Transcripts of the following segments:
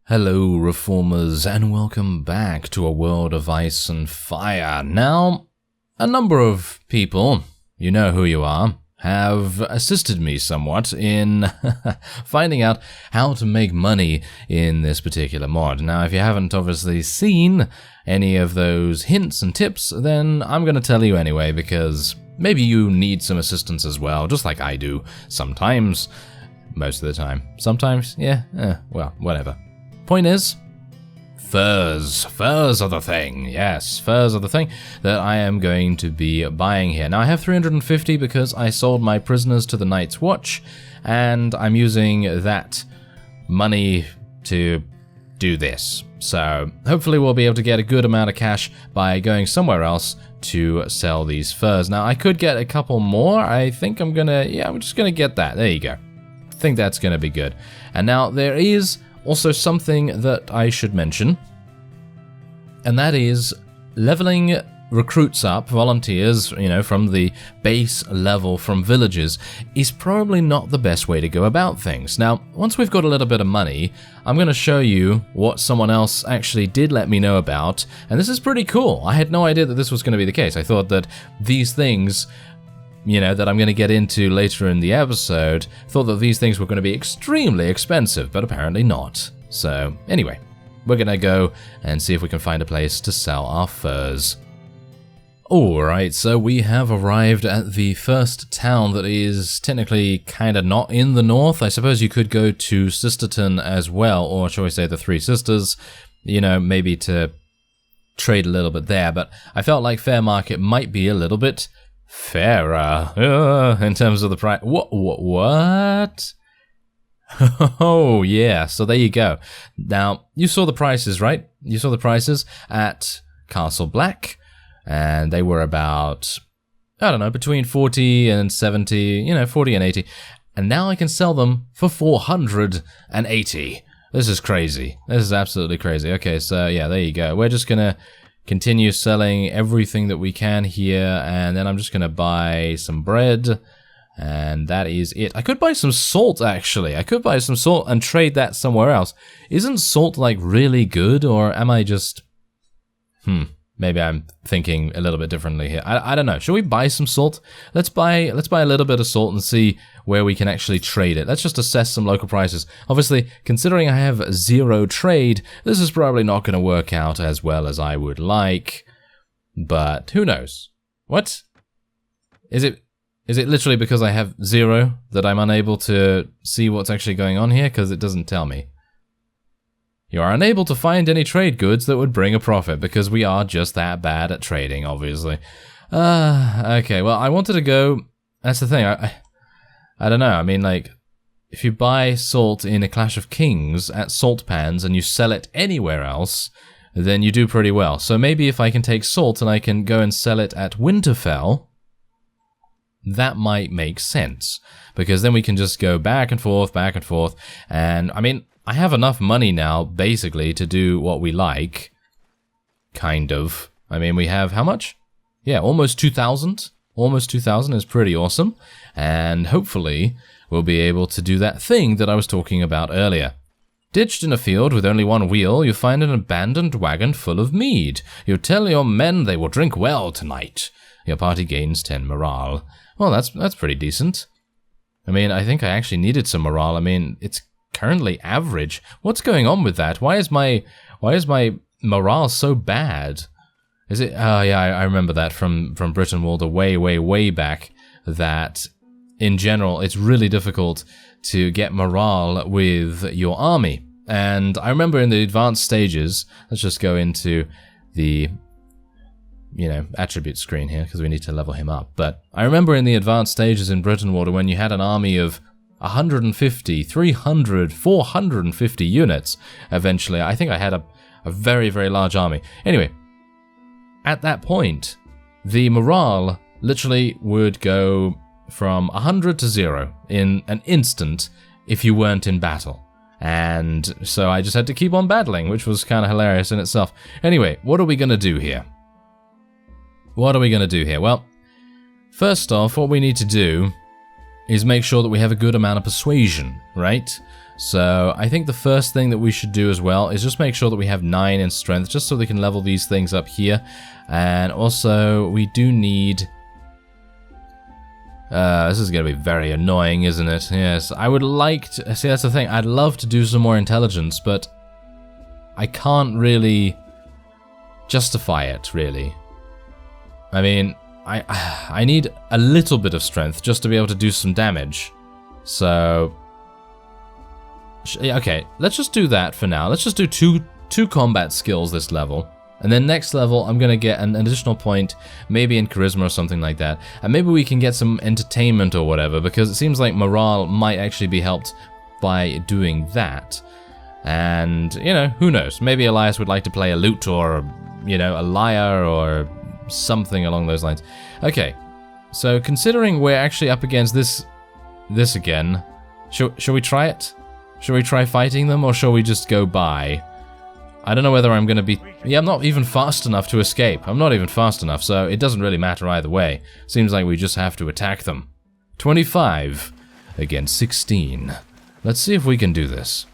Hello, Reformers, and welcome back to a world of ice and fire. Now, a number of people, you know who you are, have assisted me somewhat in finding out how to make money in this particular mod. Now, if you haven't obviously seen any of those hints and tips, then I'm going to tell you anyway, because maybe you need some assistance as well, just like I do sometimes. Most of the time. Sometimes, yeah, well, whatever. Point is, furs. Furs are the thing. Yes, furs are the thing that I am going to be buying here. Now, I have 350 because I sold my prisoners to the Night's Watch, and I'm using that money to do this. So, hopefully we'll be able to get a good amount of cash by going somewhere else to sell these furs. Now, I could get a couple more. I think I'm just gonna get that. There you go. I think that's gonna be good. And now, there is also something that I should mention, and that is leveling recruits up, volunteers, from the base level from villages is probably not the best way to go about things. Now, once we've got a little bit of money, I'm going to show you what someone else actually did let me know about, and this is pretty cool. I had no idea that this was going to be the case. I thought that these things that I'm going to get into later in the episode, thought that these things were going to be extremely expensive, but apparently not. So, anyway, we're going to go and see if we can find a place to sell our furs. Alright, so we have arrived at the first town that is technically kind of not in the north. I suppose you could go to Sisterton as well, or shall we say the Three Sisters, maybe to trade a little bit there, but I felt like Fair Market might be a little bit fairer in terms of the price. What? Oh, yeah, so there you go. Now, you saw the prices, right? You saw the prices at Castle Black, and they were about, I don't know, between 40 and 70, 40 and 80. And now I can sell them for 480. This is crazy. This is absolutely crazy. Okay, so yeah, there you go. We're just gonna continue selling everything that we can here, and then I'm just gonna buy some bread, and that is it. I could buy some salt, actually. I could buy some salt and trade that somewhere else. Isn't salt, really good, or am I just... Maybe I'm thinking a little bit differently here. I don't know. Should we buy some salt? Let's buy a little bit of salt and see where we can actually trade it. Let's just assess some local prices. Obviously, considering I have 0 trade, this is probably not going to work out as well as I would like. But who knows? What? Is it literally because I have 0 that I'm unable to see what's actually going on here? Because it doesn't tell me. You are unable to find any trade goods that would bring a profit, because we are just that bad at trading, obviously. Okay, well, I wanted to go... That's the thing, I don't know, I mean, if you buy salt in a Clash of Kings at Salt Pans and you sell it anywhere else, then you do pretty well. So maybe if I can take salt and I can go and sell it at Winterfell, that might make sense. Because then we can just go back and forth, and, I mean... I have enough money now, basically, to do what we like. Kind of. I mean, we have how much? Yeah, almost 2,000. Almost 2,000 is pretty awesome. And hopefully, we'll be able to do that thing that I was talking about earlier. Ditched in a field with only one wheel, you find an abandoned wagon full of mead. You tell your men they will drink well tonight. Your party gains 10 morale. Well, that's pretty decent. I mean, I think I actually needed some morale. I mean, it's currently average. What's going on with that? Why is my morale so bad? Is it? Oh yeah, I remember that from Britain Walder way back. That in general, it's really difficult to get morale with your army. And I remember in the advanced stages. Let's just go into the attribute screen here because we need to level him up. But I remember in the advanced stages in Britain Walder when you had an army of 150, 300, 450 units, eventually. I think I had a very, very large army. Anyway, at that point, the morale literally would go from 100 to 0 in an instant if you weren't in battle. And so I just had to keep on battling, which was kind of hilarious in itself. Anyway, what are we going to do here? Well, first off, what we need to do is make sure that we have a good amount of persuasion, right? So I think the first thing that we should do as well is just make sure that we have 9 in strength, just so we can level these things up here. And also, we do need... this is going to be very annoying, isn't it? Yes, I would like to... See, that's the thing. I'd love to do some more intelligence, but I can't really justify it, really. I mean, I need a little bit of strength just to be able to do some damage. So... Okay, let's just do that for now. Let's just do two combat skills this level. And then next level, I'm going to get an additional point, maybe in charisma or something like that. And maybe we can get some entertainment or whatever, because it seems like morale might actually be helped by doing that. And, you know, who knows? Maybe Elias would like to play a lute or, you know, a lyre or something along those lines. Okay, so considering we're actually up against this again, shall we try it? Shall we try fighting them, or shall we just go by? I don't know whether I'm going to be... Yeah, I'm not even fast enough to escape. I'm not even fast enough, so it doesn't really matter either way. Seems like we just have to attack them. 25 against 16. Let's see if we can do this.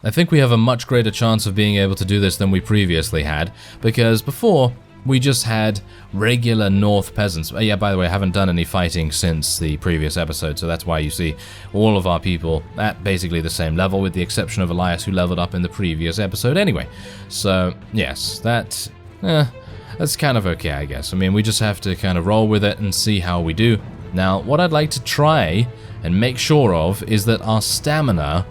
I think we have a much greater chance of being able to do this than we previously had, because before... we just had regular North peasants. Yeah, by the way, I haven't done any fighting since the previous episode, so that's why you see all of our people at basically the same level, with the exception of Elias, who leveled up in the previous episode anyway. So, yes, that's kind of okay, I guess. I mean, we just have to kind of roll with it and see how we do. Now, what I'd like to try and make sure of is that our stamina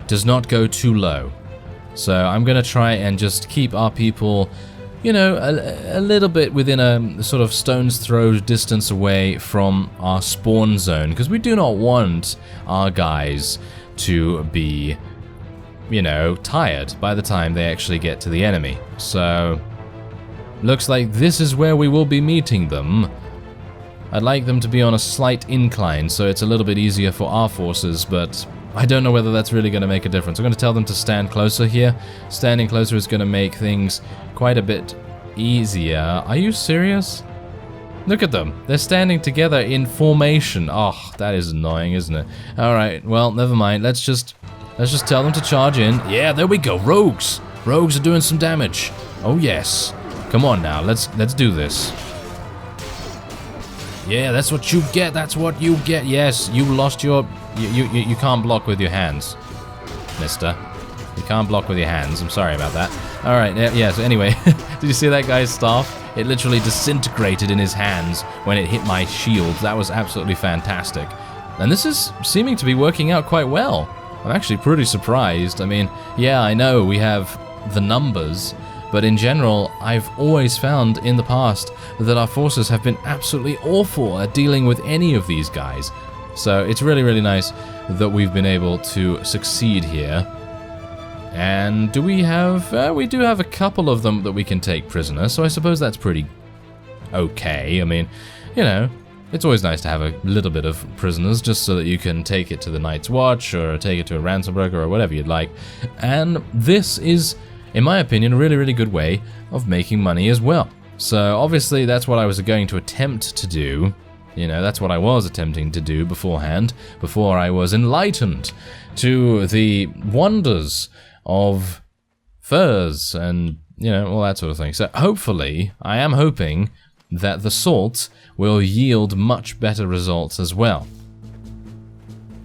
does not go too low. So I'm going to try and just keep our people... you know, a little bit within a sort of stone's throw distance away from our spawn zone, because we do not want our guys to be, you know, tired by the time they actually get to the enemy. So, looks like this is where we will be meeting them. I'd like them to be on a slight incline, so it's a little bit easier for our forces, but I don't know whether that's really going to make a difference. I'm going to tell them to stand closer here. Standing closer is going to make things quite a bit easier. Are you serious? Look at them. They're standing together in formation. Oh, that is annoying, isn't it? Alright, well, never mind. Let's just tell them to charge in. Yeah, there we go. Rogues. Rogues are doing some damage. Oh, yes. Come on now. Let's do this. Yeah, that's what you get. That's what you get. Yes, you lost your... You can't block with your hands, mister. You can't block with your hands. I'm sorry about that. Alright, yeah, so anyway, did you see that guy's staff? It literally disintegrated in his hands when it hit my shield. That was absolutely fantastic. And this is seeming to be working out quite well. I'm actually pretty surprised. I mean, yeah, I know we have the numbers, but in general, I've always found in the past that our forces have been absolutely awful at dealing with any of these guys. So it's really, really nice that we've been able to succeed here. And do we have... we do have a couple of them that we can take prisoner, so I suppose that's pretty okay. I mean, you know, it's always nice to have a little bit of prisoners, just so that you can take it to the Night's Watch, or take it to a ransom broker, or whatever you'd like. And this is, in my opinion, a really, really good way of making money as well. So obviously that's what I was going to attempt to do. You know, that's what I was attempting to do beforehand, before I was enlightened to the wonders of furs and, you know, all that sort of thing. So hopefully, I am hoping that the salt will yield much better results as well.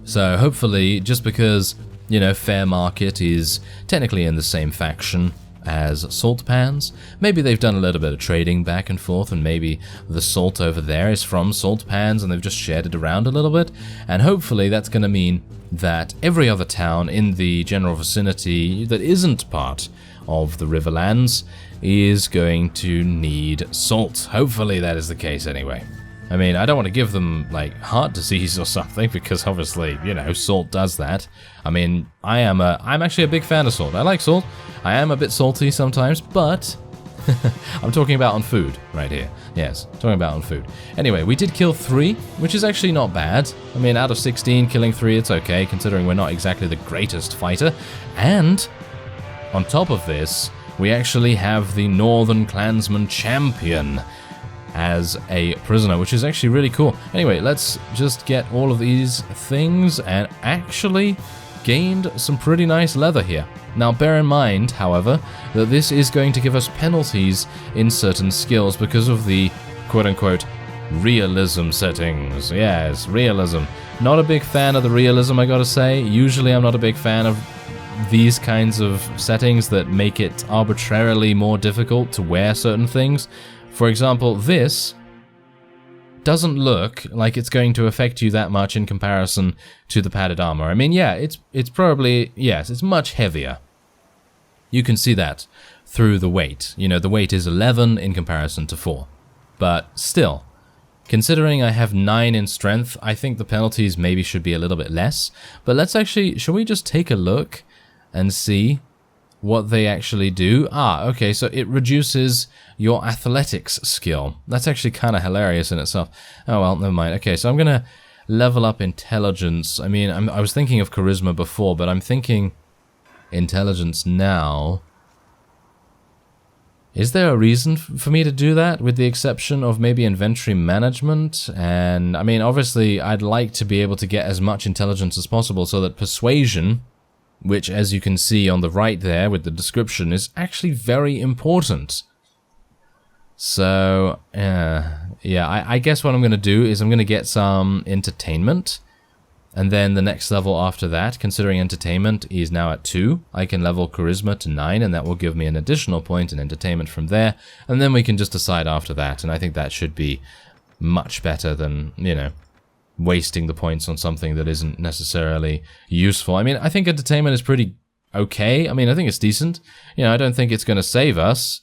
So hopefully, just because, you know, Fair Market is technically in the same faction as salt pans, maybe they've done a little bit of trading back and forth, and maybe the salt over there is from salt pans and they've just shared it around a little bit, and hopefully that's going to mean that every other town in the general vicinity that isn't part of the Riverlands is going to need salt. Hopefully that is the case anyway. I mean, I don't want to give them, like, heart disease or something, because obviously, you know, salt does that. I mean, I'm actually a big fan of salt. I like salt. I am a bit salty sometimes, but I'm talking about on food right here. Yes, talking about on food. Anyway, we did kill 3, which is actually not bad. I mean, out of 16, killing 3, it's okay, considering we're not exactly the greatest fighter. And on top of this, we actually have the Northern Clansman champion. as a prisoner, which is actually really cool. Anyway, let's just get all of these things and actually gained some pretty nice leather here. Now bear in mind, however, that this is going to give us penalties in certain skills because of the quote-unquote realism settings. Yes, realism. Not a big fan of the realism, I gotta say. Usually I'm not a big fan of these kinds of settings that make it arbitrarily more difficult to wear certain things. For example, this doesn't look like it's going to affect you that much in comparison to the padded armor. I mean, yeah, it's probably, yes, it's much heavier. You can see that through the weight. You know, the weight is 11 in comparison to 4. But still, considering I have 9 in strength, I think the penalties maybe should be a little bit less. But let's actually, shall we just take a look and see what they actually do? Ah, okay, so it reduces your athletics skill. That's actually kind of hilarious in itself. Oh well, never mind. Okay, so I'm gonna level up intelligence. I mean, I was thinking of charisma before, but I'm thinking intelligence now. Is there a reason for me to do that, with the exception of maybe inventory management? And I mean, obviously, I'd like to be able to get as much intelligence as possible so that persuasion, which, as you can see on the right there with the description, is actually very important. So, yeah, I guess what I'm going to do is I'm going to get some entertainment, and then the next level after that, considering entertainment is now at 2, I can level charisma to 9, and that will give me an additional point in entertainment from there, and then we can just decide after that, and I think that should be much better than, you know, wasting the points on something that isn't necessarily useful. I mean, I think entertainment is pretty okay. I mean, I think it's decent. You know, I don't think it's going to save us,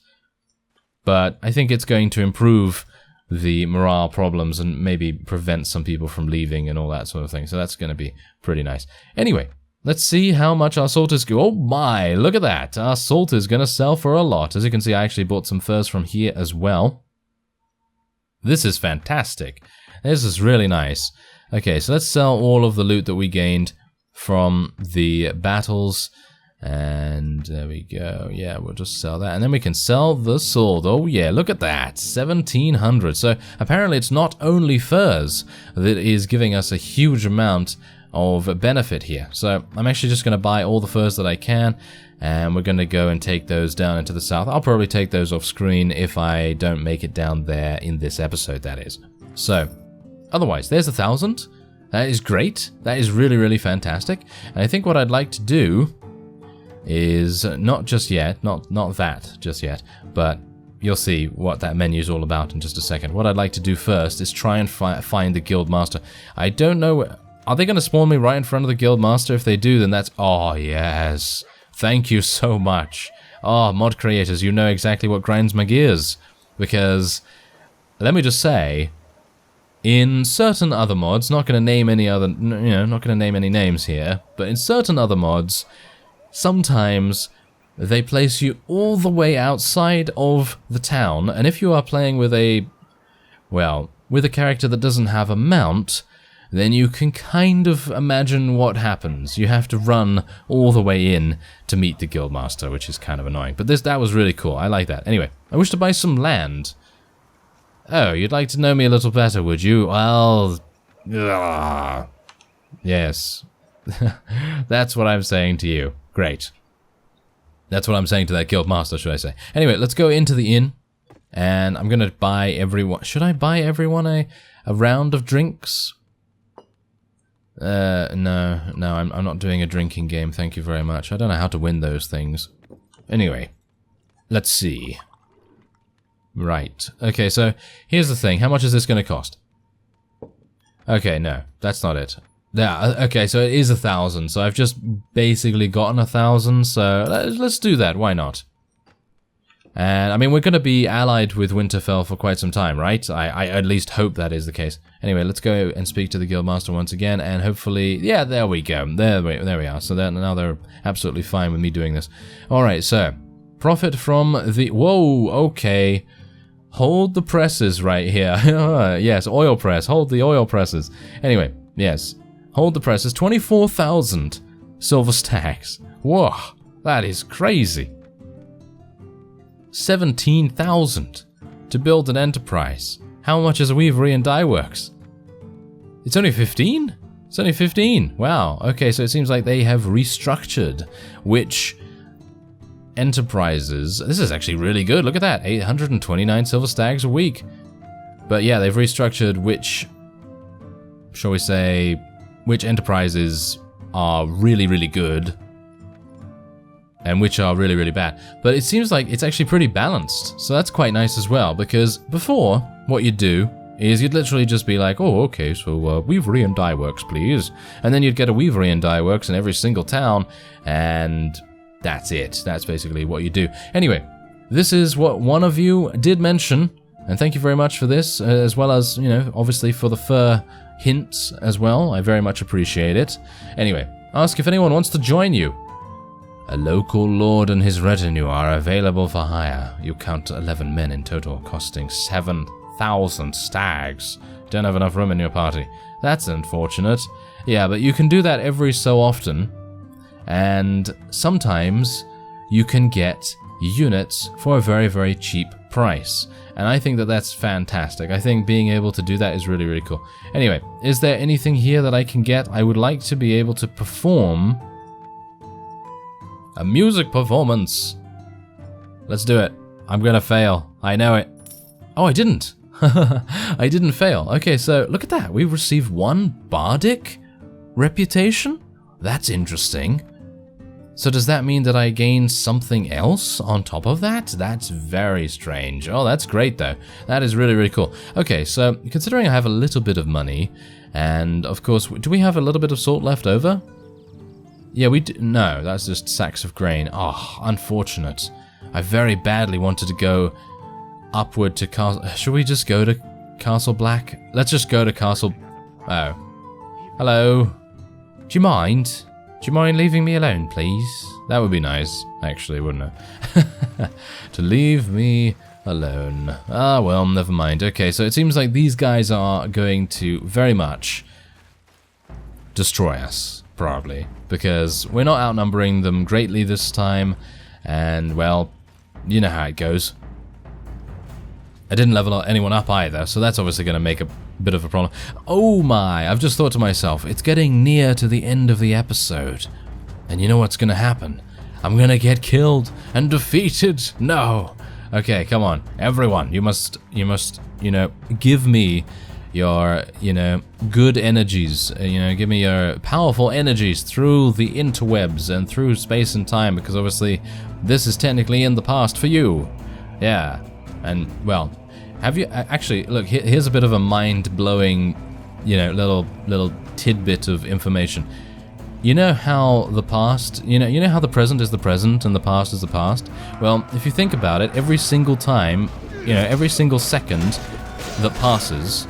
but I think it's going to improve the morale problems and maybe prevent some people from leaving and all that sort of thing. So that's going to be pretty nice. Anyway, let's see how much our salt is going. Oh my, look at that. Our salt is going to sell for a lot. As you can see, I actually bought some furs from here as well. This is fantastic. This is really nice. Okay, so let's sell all of the loot that we gained from the battles. And there we go. Yeah, we'll just sell that. And then we can sell the sword. Oh yeah, look at that. 1,700. So apparently it's not only furs that is giving us a huge amount of benefit here. So I'm actually just going to buy all the furs that I can. And we're going to go and take those down into the south. I'll probably take those off screen if I don't make it down there in this episode, that is. So, otherwise, there's 1,000. That is great. That is really, really fantastic. And I think what I'd like to do is not just yet, not that just yet, but you'll see what that menu is all about in just a second. What I'd like to do first is try and find the guild master. I don't know, are they going to spawn me right in front of the guild master? If they do, then that's, oh yes, thank you so much. Oh, mod creators, you know exactly what grinds my gears, because let me just say, in certain other mods, not going to name any other, not going to name any names here, but in certain other mods, sometimes they place you all the way outside of the town, and if you are playing with a, well, with a character that doesn't have a mount, then you can kind of imagine what happens. You have to run all the way in to meet the guildmaster, which is kind of annoying. But that was really cool. I like that. Anyway, I wish to buy some land. Oh, you'd like to know me a little better, would you? Well, yes. That's what I'm saying to you. Great. That's what I'm saying to that guildmaster, should I say. Anyway, let's go into the inn. And I'm going to buy everyone... Should I buy everyone a round of drinks? No, I'm not doing a drinking game, thank you very much. I don't know how to win those things. Anyway, let's see. Right, okay, so here's the thing. How much is this going to cost? Okay, no, that's not it. Yeah, okay, so it is 1,000, so I've just basically gotten 1,000, so let's do that, why not? And, I mean, we're going to be allied with Winterfell for quite some time, right? I at least hope that is the case. Anyway, let's go and speak to the guildmaster once again, and hopefully... Yeah, there we go. There we are. So now they're absolutely fine with me doing this. Alright, so... Profit from the... Whoa, okay. Hold the presses right here. Yes, oil press. Hold the oil presses. Anyway, yes. Hold the presses. 24,000 silver stacks. Whoa, that is crazy. 17,000 to build an enterprise. How much is a weavery and dye works? It's only 15? It's only 15. Wow. Okay, so it seems like they have restructured which enterprises. This is actually really good. Look at that. 829 silver stags a week. But yeah, they've restructured which, shall we say, which enterprises are really, really good and which are really, really bad. But it seems like it's actually pretty balanced. So that's quite nice as well, because before, what you'd do is you'd literally just be like, oh, okay, so weavery and dye works, please. And then you'd get a weavery and dye works in every single town, and that's it. That's basically what you do. Anyway, this is what one of you did mention, and thank you very much for this, as well as, you know, obviously for the Fyhrr hints as well. I very much appreciate it. Anyway, ask if anyone wants to join you. A local lord and his retinue are available for hire. You count 11 men in total, costing 7,000 stags. Don't have enough room in your party. That's unfortunate. Yeah, but you can do that every so often. And sometimes you can get units for a very, very cheap price. And I think that that's fantastic. I think being able to do that is really, really cool. Anyway, is there anything here that I can get? I would like to be able to perform a music performance. Let's do it. I'm gonna fail. I know it. Oh, I didn't. I didn't fail. Okay, so look at that. We've received 1 bardic reputation? That's interesting. So does that mean that I gain something else on top of that? That's very strange. Oh, that's great though. That is really, really cool. Okay, so considering I have a little bit of money, and of course, do we have a little bit of salt left over? Yeah, we do. No, that's just sacks of grain. Oh, unfortunate. I very badly wanted to go upward to Castle... Should we just go to Castle Black? Let's just go to Castle... Oh. Hello. Do you mind? Do you mind leaving me alone, please? That would be nice, actually, wouldn't it? To leave me alone. Ah, well, never mind. Okay, so it seems like these guys are going to very much destroy us, probably, because we're not outnumbering them greatly this time, and, well, you know how it goes. I didn't level anyone up either, so that's obviously going to make a bit of a problem. Oh my, I've just thought to myself, it's getting near to the end of the episode. And you know what's going to happen? I'm going to get killed and defeated. No. Okay, come on. Everyone, you must, you know, give me your, you know, good energies. You know, give me your powerful energies through the interwebs and through space and time, because obviously this is technically in the past for you. Yeah. And, well, have you... Actually, look, here's a bit of a mind-blowing, you know, little tidbit of information. You know how the past... You know how the present is the present and the past is the past? Well, if you think about it, every single time, you know, every single second that passes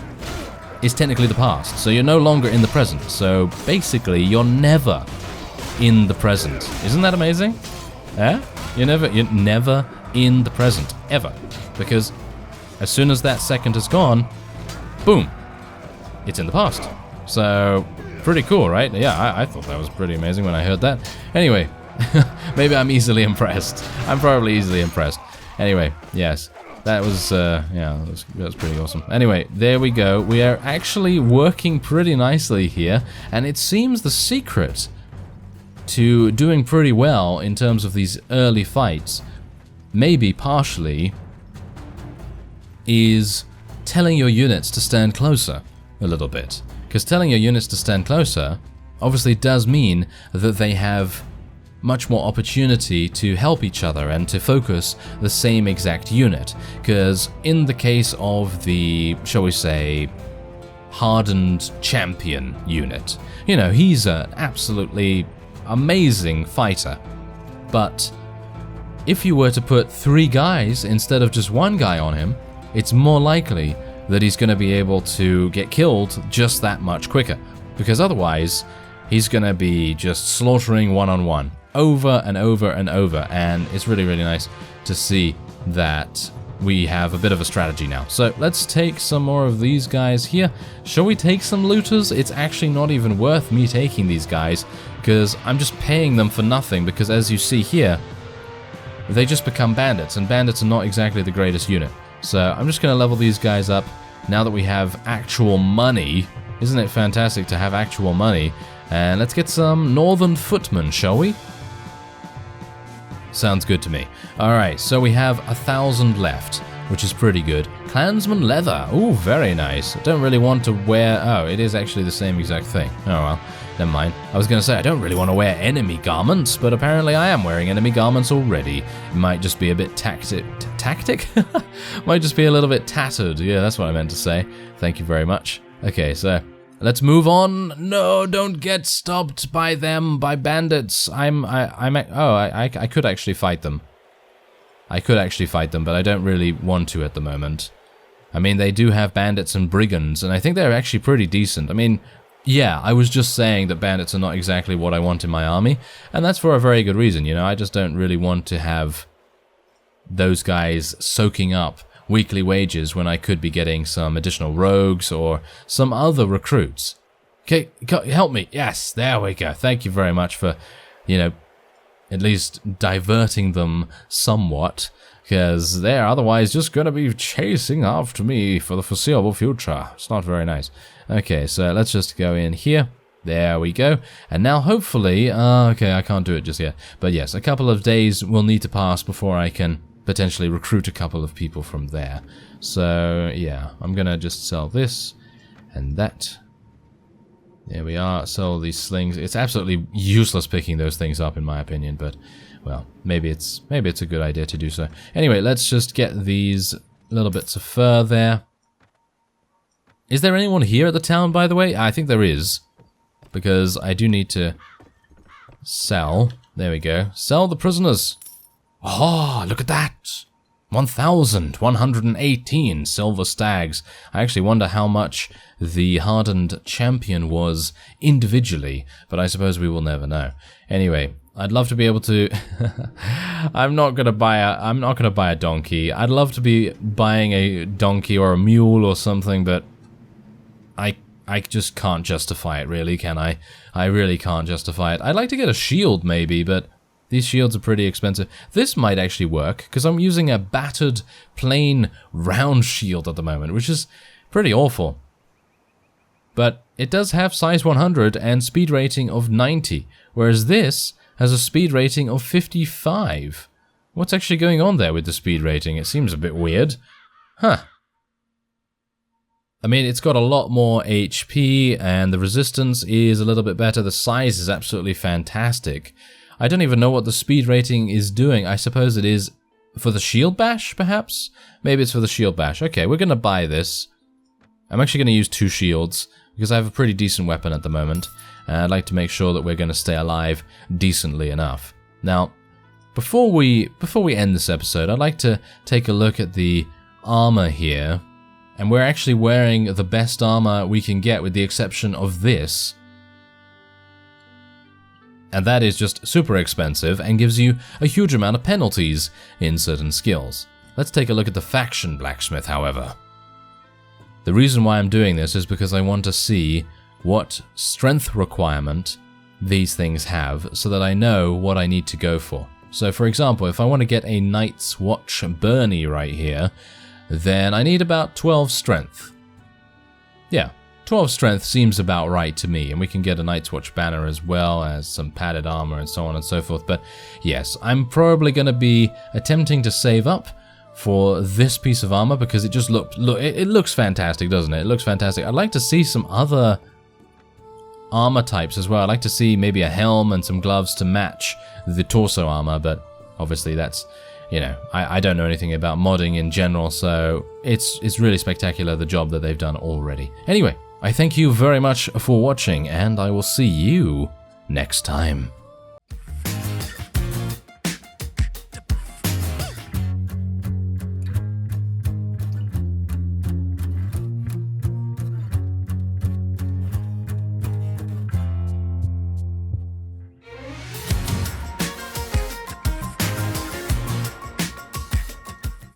is technically the past. So you're no longer in the present. So, basically, you're never in the present. Isn't that amazing? Yeah? You're never in the present. Ever. Because as soon as that second is gone, boom, it's in the past. So, pretty cool, right? Yeah, I thought that was pretty amazing when I heard that. Anyway, maybe I'm easily impressed. I'm probably easily impressed. Anyway, yes, that was, yeah, that was pretty awesome. Anyway, there we go. We are actually working pretty nicely here, and it seems the secret to doing pretty well in terms of these early fights, maybe partially, is telling your units to stand closer a little bit. Because telling your units to stand closer obviously does mean that they have much more opportunity to help each other and to focus the same exact unit. Because in the case of the, shall we say, hardened champion unit, you know, he's an absolutely amazing fighter. But if you were to put 3 guys instead of just 1 guy on him, it's more likely that he's going to be able to get killed just that much quicker. Because otherwise, he's going to be just slaughtering one-on-one over and over and over. And it's really, really nice to see that we have a bit of a strategy now. So let's take some more of these guys here. Shall we take some looters? It's actually not even worth me taking these guys, because I'm just paying them for nothing, because as you see here, they just become bandits, and bandits are not exactly the greatest unit. So I'm just going to level these guys up now that we have actual money. Isn't it fantastic to have actual money? And let's get some Northern Footmen, shall we? Sounds good to me. Alright, so we have 1,000 left, which is pretty good. Clansman leather. Ooh, very nice. I don't really want to wear... Oh, it is actually the same exact thing. Oh well, never mind. I was going to say, I don't really want to wear enemy garments, but apparently I am wearing enemy garments already. It might just be a bit tactic? Might just be a little bit tattered. Yeah, that's what I meant to say. Thank you very much. Okay, so... let's move on. No, don't get stopped by them, by bandits. I could actually fight them. I could actually fight them, but I don't really want to at the moment. I mean, they do have bandits and brigands, and I think they're actually pretty decent. I mean, yeah, I was just saying that bandits are not exactly what I want in my army, and that's for a very good reason, you know? I just don't really want to have those guys soaking up weekly wages when I could be getting some additional rogues or some other recruits. Okay, help me. Yes, there we go. Thank you very much for, you know, at least diverting them somewhat, because they're otherwise just going to be chasing after me for the foreseeable future. It's not very nice. Okay, so let's just go in here. There we go. And now hopefully, okay, I can't do it just yet. But yes, a couple of days will need to pass before I can potentially recruit a couple of people from there. So, yeah, I'm going to just sell this and that. There we are, sell these slings. It's absolutely useless picking those things up in my opinion, but, well, maybe it's a good idea to do so. Anyway, let's just get these little bits of fur there. Is there anyone here at the town, by the way? I think there is, because I do need to sell. There we go. Sell the prisoners. Oh, look at that! 1,118 silver stags. I actually wonder how much the hardened champion was individually, but I suppose we will never know. Anyway, I'd love to be able to... I'm not gonna buy a donkey. I'd love to be buying a donkey or a mule or something, but I just can't justify it, really, can I? I really can't justify it. I'd like to get a shield, maybe, but these shields are pretty expensive. This might actually work, because I'm using a battered, plain, round shield at the moment, which is pretty awful. But it does have size 100 and speed rating of 90, whereas this has a speed rating of 55. What's actually going on there with the speed rating? It seems a bit weird. Huh. I mean, it's got a lot more HP, and the resistance is a little bit better. The size is absolutely fantastic. I don't even know what the speed rating is doing. I suppose it is for the shield bash, perhaps? Maybe it's for the shield bash. Okay, we're going to buy this. I'm actually going to use 2 shields, because I have a pretty decent weapon at the moment, and I'd like to make sure that we're going to stay alive decently enough. Now, before we end this episode, I'd like to take a look at the armor here. And we're actually wearing the best armor we can get, with the exception of this. And that is just super expensive and gives you a huge amount of penalties in certain skills. Let's take a look at the faction blacksmith, however. The reason why I'm doing this is because I want to see what strength requirement these things have, so that I know what I need to go for. So for example, if I want to get a Night's Watch Bernie right here, then I need about 12 strength. Yeah, 12 strength seems about right to me, and we can get a Night's Watch banner as well as some padded armor and so on and so forth. But yes, I'm probably going to be attempting to save up for this piece of armor, because it just it looks fantastic, doesn't it? It looks fantastic. I'd like to see some other armor types as well. I'd like to see maybe a helm and some gloves to match the torso armor, but obviously that's, you know, I don't know anything about modding in general, so it's really spectacular, the job that they've done already. Anyway, I thank you very much for watching, and I will see you next time.